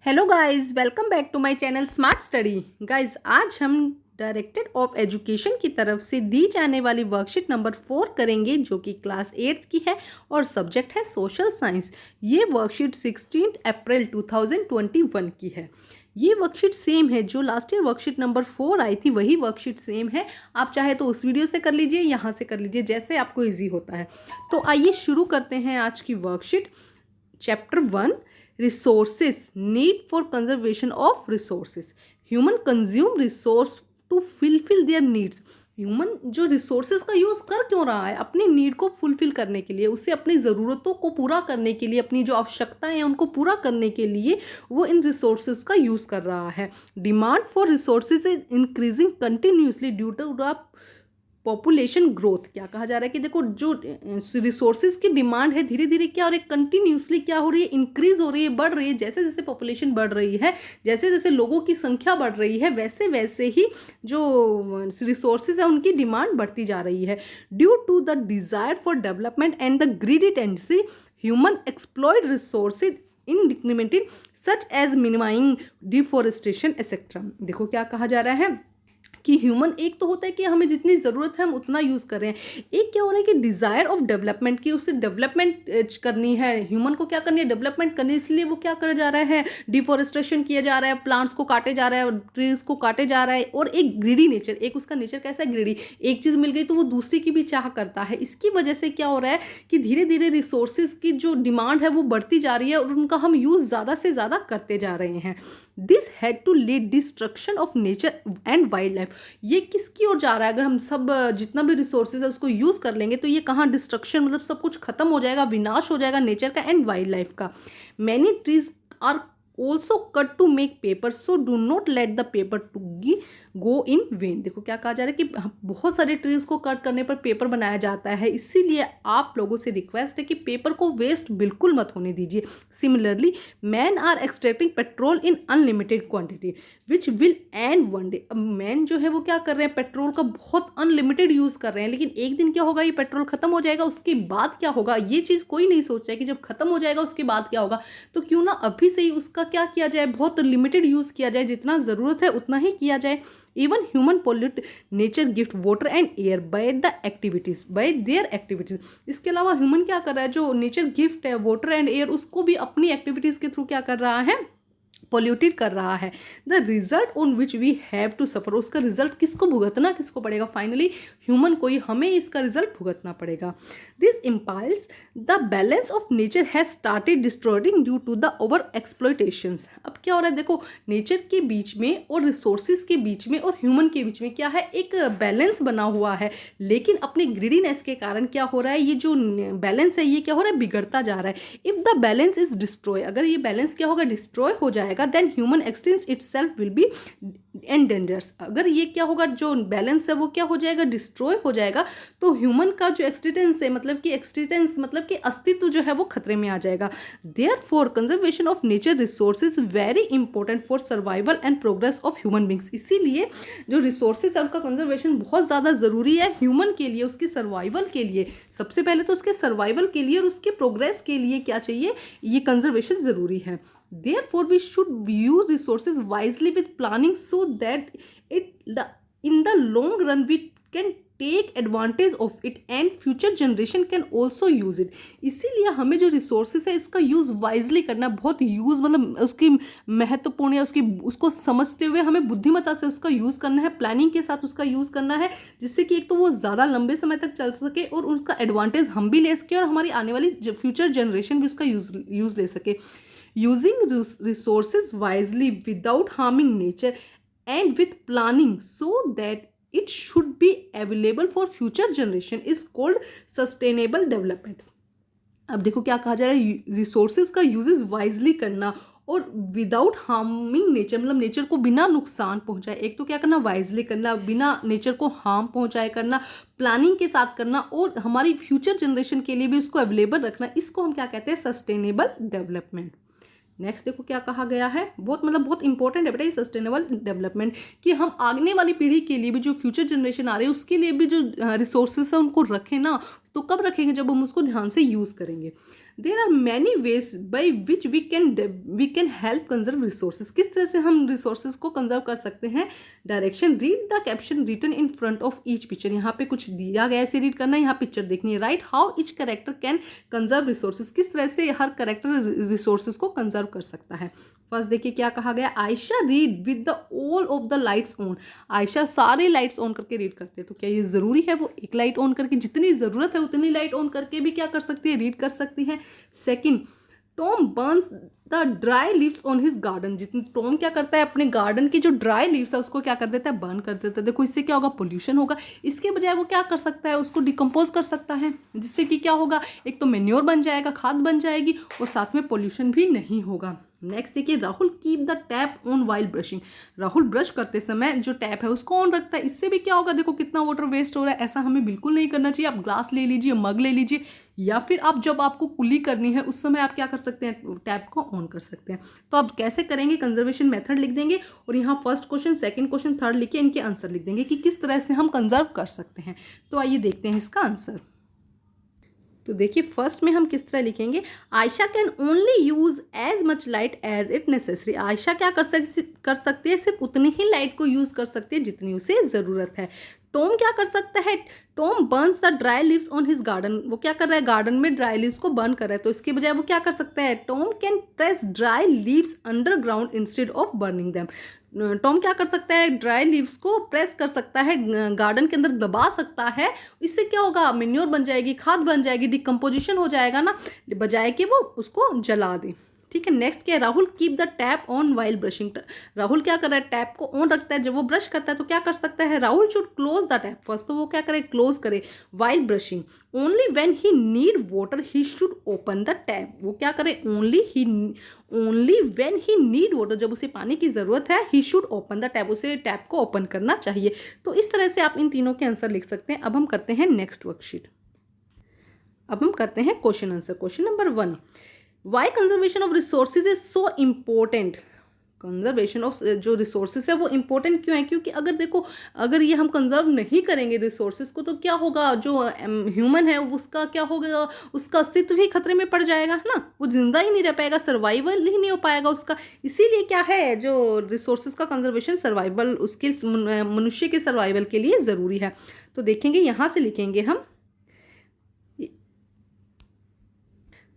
Hello guys, welcome back to my channel smart study. Guys, आज हम director of education की तरफ से दी जाने वाली वर्कशीट नंबर 4 करेंगे, जो कि क्लास 8 की है और सब्जेक्ट है सोशल साइंस। ये वर्कशीट 16 अप्रैल 2021 की है। ये वर्कशीट सेम है जो लास्ट ईयर वर्कशीट नंबर 4 आई थी, वही वर्कशीट सेम है। आप चाहे तो उस वीडियो से कर लीजिए, यहाँ से कर लीजिए, जैसे आपको ईजी होता है। तो आइए शुरू करते हैं आज की worksheet. Chapter 1, resources, need for conservation of resources. Human consume resource to fulfill their needs. Human जो रिसोर्सेज का यूज़ कर क्यों रहा है? अपनी नीड को फुलफिल करने के लिए, उसे अपनी ज़रूरतों को पूरा करने के लिए, अपनी जो आवश्यकताएं हैं उनको पूरा करने के लिए वो इन रिसोर्सेज का यूज़ कर रहा है। Demand for resources is increasing continuously due to the population growth. क्या कहा जा रहा है कि देखो, जो रिसोर्सेज की डिमांड है धीरे धीरे क्या हो रही है, कंटिन्यूसली क्या हो रही है, इंक्रीज हो रही है, बढ़ रही है। जैसे जैसे पॉपुलेशन बढ़ रही है, जैसे जैसे लोगों की संख्या बढ़ रही है, वैसे वैसे ही जो रिसोर्सेज है उनकी डिमांड बढ़ती जा रही है। Due to the desire for development and the greedy tendency, human exploited resources indiscriminately such as mining deforestation etcetera. देखो क्या कहा जा रहा है कि ह्यूमन, एक तो होता है कि हमें जितनी ज़रूरत है हम उतना यूज़ कर रहे हैं। एक क्या हो रहा है कि डिज़ायर ऑफ डेवलपमेंट की, उसे डेवलपमेंट करनी है, ह्यूमन को क्या करनी है, डेवलपमेंट करनी है। इसलिए वो क्या करा जा रहा है, डिफॉरेस्टेशन किया जा रहा है, प्लांट्स को काटे जा रहा है, ट्रीज को काटे जा रहा है। और एक ग्रीडी नेचर, एक उसका नेचर कैसा है, ग्रीडी। एक चीज़ मिल गई तो वो दूसरी की भी चाह करता है। इसकी वजह से क्या हो रहा है कि धीरे धीरे रिसोर्सेज की जो डिमांड है वो बढ़ती जा रही है और उनका हम यूज़ ज़्यादा से ज़्यादा करते जा रहे हैं। This had to lead destruction of nature and wildlife. ये किसकी ओर जा रहा है? अगर हम सब जितना भी रिसोर्सेज है उसको यूज़ कर लेंगे तो ये कहाँ डिस्ट्रक्शन, मतलब सब कुछ खत्म हो जाएगा, विनाश हो जाएगा नेचर का एंड वाइल्ड लाइफ का। Many trees are also cut to make paper, so do not let the paper to go in vain. देखो क्या कहा जा रहा है कि बहुत सारे ट्रीज को कट करने पर पेपर बनाया जाता है, इसीलिए आप लोगों से रिक्वेस्ट है कि पेपर को वेस्ट बिल्कुल मत होने दीजिए। Similarly, man are extracting petrol in unlimited quantity which will end one day. अब मैन जो है वो क्या कर रहे हैं, पेट्रोल का बहुत अनलिमिटेड यूज़ कर रहे हैं, लेकिन एक दिन क्या होगा, ये पेट्रोल खत्म हो जाएगा, उसके बाद क्या होगा ये चीज़ कोई नहीं सोच रहा है कि जब खत्म हो जाएगा उसके बाद क्या होगा। तो क्यों ना अभी से ही उसका क्या किया जाए, बहुत लिमिटेड यूज़ किया जाए, जितना ज़रूरत है उतना ही किया जाए। Even human pollute nature gift water and air by the activities, bye there activities. इसके अलावा ह्यूमन क्या कर रहा है, जो नेचर गिफ्ट है वाटर एंड एयर, उसको भी अपनी एक्टिविटीज के थ्रू क्या कर रहा है, पोल्यूटेड कर रहा है। The result on which we have to suffer, उसका रिजल्ट किसको भुगतना, किसको पड़ेगा, फाइनली ह्यूमन को ही, हमें इसका रिजल्ट भुगतना पड़ेगा। This impairs the balance of nature has started destroying due to the over exploitations. अब क्या हो रहा है, देखो नेचर के बीच में और रिसोर्सेज के बीच में और ह्यूमन के बीच में क्या है, एक बैलेंस बना हुआ है, लेकिन अपनी ग्रीडीनेस के कारण क्या हो रहा है, ये जो बैलेंस है ये क्या हो रहा है, बिगड़ता जा रहा है। If the balance is destroy, अगर ये बैलेंस क्या होगा, डिस्ट्रॉय हो जाएगा, then human existence itself will be endangers. अगर ये क्या होगा, जो बैलेंस है वो क्या हो जाएगा, डिस्ट्रॉय हो जाएगा, तो ह्यूमन का जो एक्सटेंस है, मतलब कि अस्तित्व जो है वो खतरे में आ जाएगा। Therefore conservation of nature resources very important for survival and progress of human beings. इसीलिए जो रिसोर्सेज है उनका कंजर्वेशन बहुत ज़्यादा ज़रूरी है ह्यूमन के लिए, उसकी सर्वाइवल के लिए। सबसे पहले तो उसके सर्वाइवल के लिए और उसके प्रोग्रेस के लिए क्या चाहिए, ये कंजर्वेशन ज़रूरी है। Therefore, we should use resources wisely with planning so that in the long run we can take advantage of it and future generation can also use it. इसीलिए हमें जो resources है इसका use wisely करना, बहुत use मतलब उसकी महत्वपूर्ण है, उसको समझते हुए हमें बुद्धिमत्ता से उसका यूज़ करना है, प्लानिंग के साथ उसका यूज़ करना है, जिससे कि एक तो वो ज़्यादा लंबे समय तक चल सके और उसका एडवांटेज हम भी ले सके और हमारी आने वाली फ्यूचर जनरेशन भी उसका यूज़ ले सके। Using resources wisely without harming nature and with planning so that it should be available for future generation is called sustainable development. अब देखो क्या कहा जा रहा है, रिसोर्सेज का यूजेस वाइजली करना और विदाउट हार्मिंग नेचर, मतलब नेचर को बिना नुकसान पहुंचाए। एक तो क्या करना, वाइजली करना, बिना नेचर को हार्म पहुंचाए करना, प्लानिंग के साथ करना और हमारी फ्यूचर जनरेशन के लिए भी उसको अवेलेबल रखना। इसको हम क्या कहते हैं, सस्टेनेबल डेवलपमेंट। नेक्स्ट देखो क्या कहा गया है, बहुत इंपॉर्टेंट है बेटा ये सस्टेनेबल डेवलपमेंट, कि हम आने वाली पीढ़ी के लिए भी, जो फ्यूचर जनरेशन आ रही है उसके लिए भी जो रिसोर्सेज है उनको रखें ना, तो कब रखेंगे? जब हम उसको ध्यान से यूज़ करेंगे। There are many ways by which we can help conserve resources. किस तरह से हम रिसोर्सेज को कंजर्व कर सकते हैं? Direction, read the caption written in front of each picture. यहाँ पे कुछ दिया गया ऐसे रीड करना है, यहाँ पिक्चर देखनी है। Right how each character can conserve resources. किस तरह से हर कैरेक्टर रिसोर्सेज को कंजर्व कर सकता है। फर्स्ट देखिए क्या कहा गया, Ayesha read with the all of the lights on. Ayesha सारे लाइट्स ऑन करके रीड करते हैं। तो क्या ये ज़रूरी है वो एक लाइट ऑन करके, जितनी ज़रूरत है उतनी लाइट ऑन करके भी क्या कर सकती है? रीड कर सकती है। Second, Tom Burns the dry leaves on his garden. जितनी टॉम क्या करता है, अपने गार्डन की जो ड्राई लीव्स है उसको क्या कर देता है? बर्न कर देता है। देखो इससे क्या होगा? पोल्यूशन होगा। इसके बजाय वो क्या कर सकता है? उसको डिकम्पोज कर सकता है, जिससे कि क्या होगा? एक तो मेन्योर बन जाएगा, खाद बन जाएगी, और साथ में पोल्यूशन भी नहीं होगा। नेक्स्ट देखिए, Rahul keep the tap on while brushing. Rahul brush करते समय जो टैप है उसको ऑन रखता है। इससे भी क्या होगा? देखो कितना वाटर वेस्ट हो रहा है। ऐसा हमें बिल्कुल नहीं करना चाहिए। आप ग्लास ले लीजिए, मग ले लीजिए, या फिर आप जब आपको कुल्ली करनी है उस समय आप क्या कर सकते हैं? टैप को ऑन कर सकते हैं। तो आप कैसे करेंगे? कंजर्वेशन मेथड लिख देंगे और यहाँ first question, second question, third लिख के इनके आंसर लिख देंगे कि किस तरह से हम कंजर्व कर सकते हैं। तो आइए देखते हैं इसका आंसर। तो देखिए फर्स्ट में हम किस तरह लिखेंगे, Ayesha can only use as much light as it necessary. Ayesha क्या कर सकती है? सिर्फ उतनी ही लाइट को यूज कर सकती है जितनी उसे जरूरत है। टॉम क्या कर सकता है? Tom Burns the dry leaves on his garden. वो क्या कर रहा है? गार्डन में ड्राई लीव्स को बर्न कर रहा है। तो इसके बजाय वो क्या कर सकता है? Tom can press dry leaves underground instead of burning them. Tom क्या कर सकता है? ड्राई लीव्स को प्रेस कर सकता है, गार्डन के अंदर दबा सकता है। इससे क्या होगा? मेन्योर बन जाएगी, खाद बन जाएगी, डिकम्पोजिशन हो जाएगा ना, बजाय कि वो उसको जला दे। ठीक है। नेक्स्ट क्या है? Rahul keep the tap on while brushing. Rahul क्या कर रहा है? टैप को ऑन रखता है। जब वो ब्रश करता है तो क्या कर सकता है? Rahul should close the tap. First तो वो क्या करे? क्लोज करे। While brushing, only when he need water he should open the tap. वो क्या करे? Only when he need water, जब उसे पानी की जरूरत है, he should open the tap, उसे टैप को ओपन करना चाहिए। तो इस तरह से आप इन तीनों के आंसर लिख सकते हैं। अब हम करते हैं नेक्स्ट वर्कशीट। अब हम करते हैं question answer. Question number 1, why conservation of resources is so important. Conservation of जो रिसोर्सेज है वो इम्पोर्टेंट क्यों है? क्योंकि अगर देखो, अगर ये हम कंजर्व नहीं करेंगे रिसोर्सेज को तो क्या होगा? जो ह्यूमन है उसका क्या होगा? उसका अस्तित्व ही खतरे में पड़ जाएगा, है ना। वो जिंदा ही नहीं रह पाएगा, सर्वाइवल ही नहीं हो पाएगा उसका। इसीलिए क्या है, जो रिसोर्सेज का कंजर्वेशन सर्वाइवल, उसके मनुष्य के सर्वाइवल के लिए ज़रूरी है। तो देखेंगे यहाँ से लिखेंगे हम।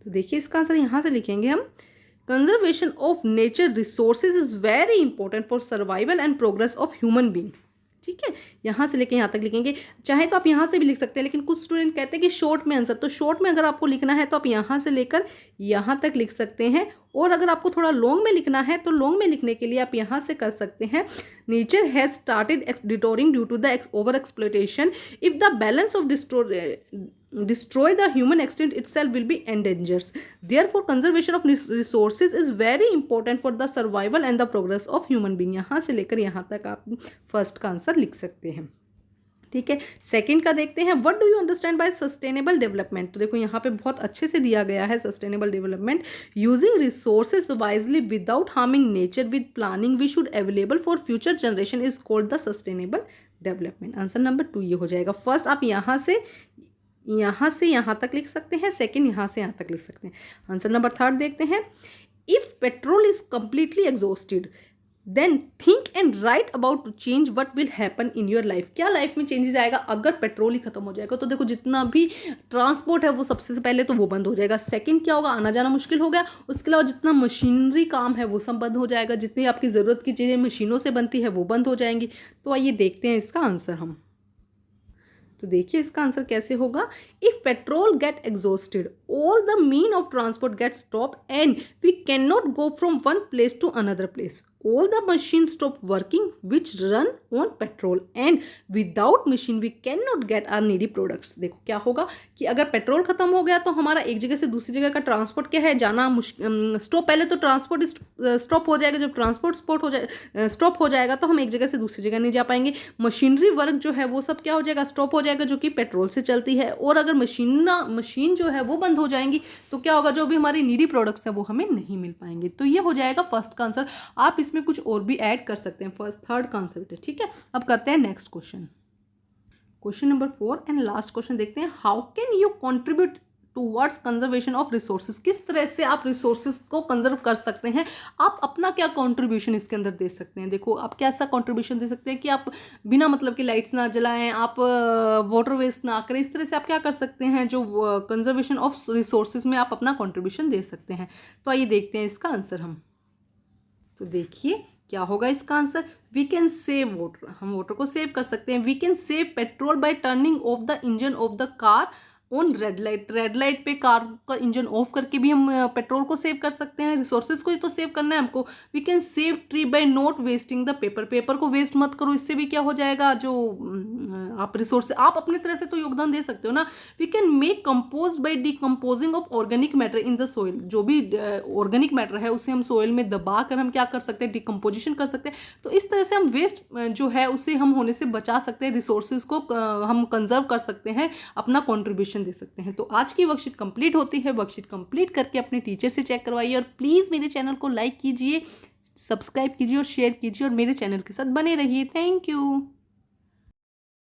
तो देखिए इसका आंसर यहाँ से लिखेंगे हम, conservation of nature resources is very important for survival and progress of human being. ठीक है, यहाँ से लेके यहाँ तक लिखेंगे। चाहे तो आप यहाँ से भी लिख सकते हैं, लेकिन कुछ स्टूडेंट कहते हैं कि शॉर्ट में आंसर, तो शॉर्ट में अगर आपको लिखना है तो आप यहाँ से लेकर यहाँ तक लिख सकते हैं। और अगर आपको थोड़ा लॉन्ग में लिखना है तो लॉन्ग में लिखने के लिए आप यहाँ से कर सकते हैं, nature has started deteriorating due to the over exploitation, if the balance of destroy the human extinct itself will be endangered, therefore conservation of resources is very important for the survival and the progress of human being। यहाँ से लेकर यहाँ तक आप first का answer लिख सकते हैं। ठीक है, सेकंड का देखते हैं, what do you understand by sustainable development. तो देखो यहाँ पे बहुत अच्छे से दिया गया है, sustainable development using resources wisely without harming nature with planning we should available for future generation is called the sustainable development. Answer number 2 ये हो जाएगा। फर्स्ट आप यहाँ से यहाँ तक लिख सकते हैं, सेकंड यहाँ से यहाँ तक लिख सकते हैं। आंसर नंबर 3 देखते हैं, if petrol is completely exhausted then think and write about to change what will happen in your life. क्या लाइफ में चेंजेस आएगा अगर पेट्रोल ही खत्म हो जाएगा? तो देखो जितना भी ट्रांसपोर्ट है वो सबसे पहले तो वो बंद हो जाएगा। सेकंड क्या होगा? आना जाना मुश्किल हो गया। उसके अलावा जितना मशीनरी काम है वो सब बंद हो जाएगा। जितनी आपकी ज़रूरत की चीज़ें मशीनों से बनती है वो बंद हो जाएंगी। तो आइए देखते हैं इसका आंसर हम। तो देखिए इसका आंसर कैसे होगा, if petrol get exhausted all the mean of transport get stop and we can not go from one place to another place, all the machines stop working which run on petrol and without machine we cannot get our needy products। देखो क्या होगा कि अगर petrol खत्म हो गया तो हमारा एक जगह से दूसरी जगह का ट्रांसपोर्ट क्या है, जाना स्टॉप। पहले तो ट्रांसपोर्ट स्टॉप हो जाएगा। जब ट्रांसपोर्ट स्टॉप हो जाएगा तो हम एक जगह से दूसरी जगह नहीं जा पाएंगे। मशीनरी वर्क जो है वो सब क्या हो जाएगा, स्टॉप हो जाएगा, जो कि पेट्रोल से चलती है। और अगर मशीन जो है वो बंद हो जाएंगी तो क्या होगा, जो भी हमारी नीडी प्रोडक्ट्स है वो हमें नहीं मिल पाएंगे। तो ये हो जाएगा फर्स्ट का आंसर। आप इसमें कुछ और भी ऐड कर सकते हैं, फर्स्ट थर्ड कॉन्सेप्ट है। ठीक है, अब करते हैं next question. Question number 4 and last question देखते हैं, how can you contribute towards conservation of resources, किस तरह से आप रिसोर्सेज को कंजर्व कर सकते हैं, आप अपना क्या कंट्रीब्यूशन इसके अंदर दे सकते हैं। देखो आप कैसा कंट्रीब्यूशन दे सकते हैं कि आप बिना मतलब कि लाइट्स ना जलाएं, आप वाटर वेस्ट ना करें, इस तरह से आप क्या कर सकते हैं, जो कंजर्वेशन ऑफ रिसोर्सेज में आप अपना कंट्रीब्यूशन दे सकते हैं। तो आइए देखते हैं इसका आंसर हम। तो देखिए क्या होगा इसका answer, we can save water, हम वाटर को सेव कर सकते हैं। We can save petrol by turning off the engine of the car on red light, red light पे कार का इंजन ऑफ करके भी हम पेट्रोल को सेव कर सकते हैं, रिसोर्सेज को ही तो सेव करना है हमको। We can save tree by not wasting the paper, paper को वेस्ट मत करो, इससे भी क्या हो जाएगा, जो आप रिसोर्स आप अपने तरह से तो योगदान दे सकते हो ना। We can make compose by decomposing of organic matter in the soil, जो भी ऑर्गेनिक मैटर है उसे हम सोइल में दबा कर हम क्या कर सकते हैं, डिकम्पोजिशन कर सकते हैं। तो इस तरह से हम वेस्ट जो है उसे हम होने से बचा सकते हैं, रिसोर्सेज को हम कंजर्व कर सकते हैं, अपना कॉन्ट्रीब्यूशन दे सकते हैं। तो आज की वर्कशीट कंप्लीट होती है, वर्कशीट कंप्लीट करके अपने टीचर से चेक करवाइए और प्लीज़ मेरे चैनल को लाइक कीजिए, सब्सक्राइब कीजिए और शेयर कीजिए और मेरे चैनल के साथ बने रहिए। Thank you.